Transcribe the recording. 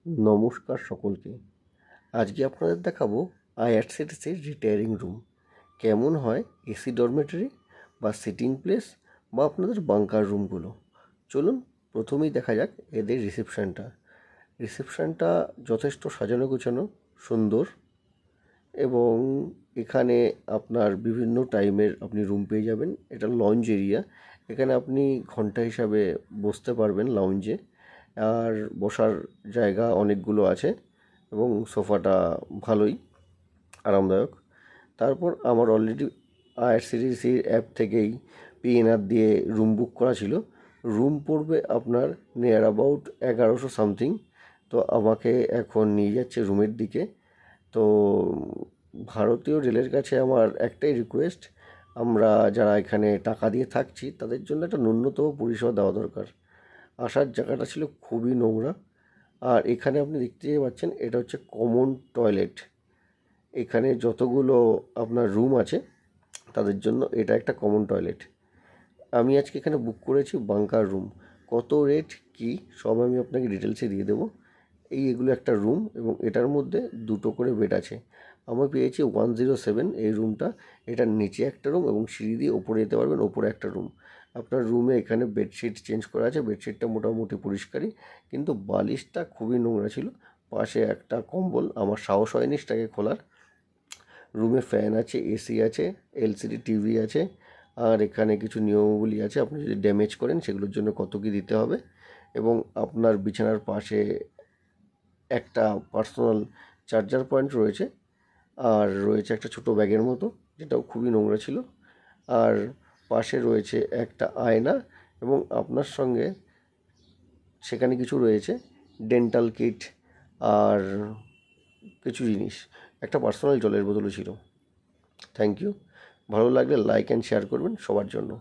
নমস্কার সকলকে। আজকে আপনাদের দেখাবো আইআরসিটিসির রিটায়ারিং রুম কেমন হয়, এসি ডরমেটরি বা সিটিং প্লেস বা আপনাদের বাঙ্কার রুমগুলো। চলুন প্রথমেই দেখা যাক এদের রিসেপশনটা যথেষ্ট সাজানো গোছানো, সুন্দর, এবং এখানে আপনার বিভিন্ন টাইমের আপনি রুম পেয়ে যাবেন। এটা লঞ্চ এরিয়া, এখানে আপনি ঘন্টা হিসাবে বসতে পারবেন লাউঞ্জে, আর বসার জায়গা অনেকগুলো আছে এবং সোফাটা ভালোই আরামদায়ক। তারপর আমার অলরেডি আইআরসিটিসির অ্যাপ থেকেই পিএনআর দিয়ে রুম বুক করা ছিল। রুম পড়বে আপনার নিয়ার অ্যাবাউট 1100 সামথিং। তো আমাকে এখন নিয়ে যাচ্ছে রুমের দিকে। তো ভারতীয় রেলের কাছে আমার একটাই রিকোয়েস্ট, আমরা যারা এখানে টাকা দিয়ে থাকছি তাদের জন্য একটা ন্যূনতম পরিষেবা দেওয়া দরকার। আসার জায়গাটা ছিল খুবই নোংরা। আর এখানে আপনি দেখতে পাচ্ছেন এটা হচ্ছে কমন টয়লেট। এখানে যতগুলো আপনার রুম আছে তাদের জন্য এটা একটা কমন টয়লেট। আমি আজকে এখানে বুক করেছি বাঙ্কার রুম। কত রেট কি সব আমি আপনাকে ডিটেলসে দিয়ে দেবো। এগুলো একটা রুম এবং এটার মধ্যে দুটো করে বেড আছে। আমি পেয়েছি 107 এই রুমটা। এটার নিচে একটা রুম এবং সিঁড়ি দিয়ে ওপরে যেতে পারবেন, ওপরে একটা রুম। আপনার রুমে এখানে বেডশিট চেঞ্জ করা আছে, বেডশিটটা মোটামুটি পরিষ্কারই, কিন্তু বালিশটা খুবই নোংরা ছিল। পাশে একটা কম্বল, আমার সাহস হয়নি সেটাকে খোলার। রুমে ফ্যান আছে, এসি আছে, এলসিডি টিভি আছে, আর এখানে কিছু নিয়মাবলী আছে আপনি যদি ড্যামেজ করেন সেগুলোর জন্য কত কী দিতে হবে। এবং আপনার বিছানার পাশে একটা পার্সোনাল চার্জার পয়েন্ট রয়েছে, আর রয়েছে একটা ছোটো ব্যাগের মতো যেটাও খুবই নোংরা ছিল। আর পাশে রয়েছে একটা আয়না এবং আপনার সঙ্গে সেখানে কিছু রয়েছে ডেন্টাল কিট আর কিছু জিনিস, একটা পার্সোনাল জলের বোতলও ছিল। Thank you. ভালো লাগলে লাইক অ্যান্ড শেয়ার করবেন সবার জন্য।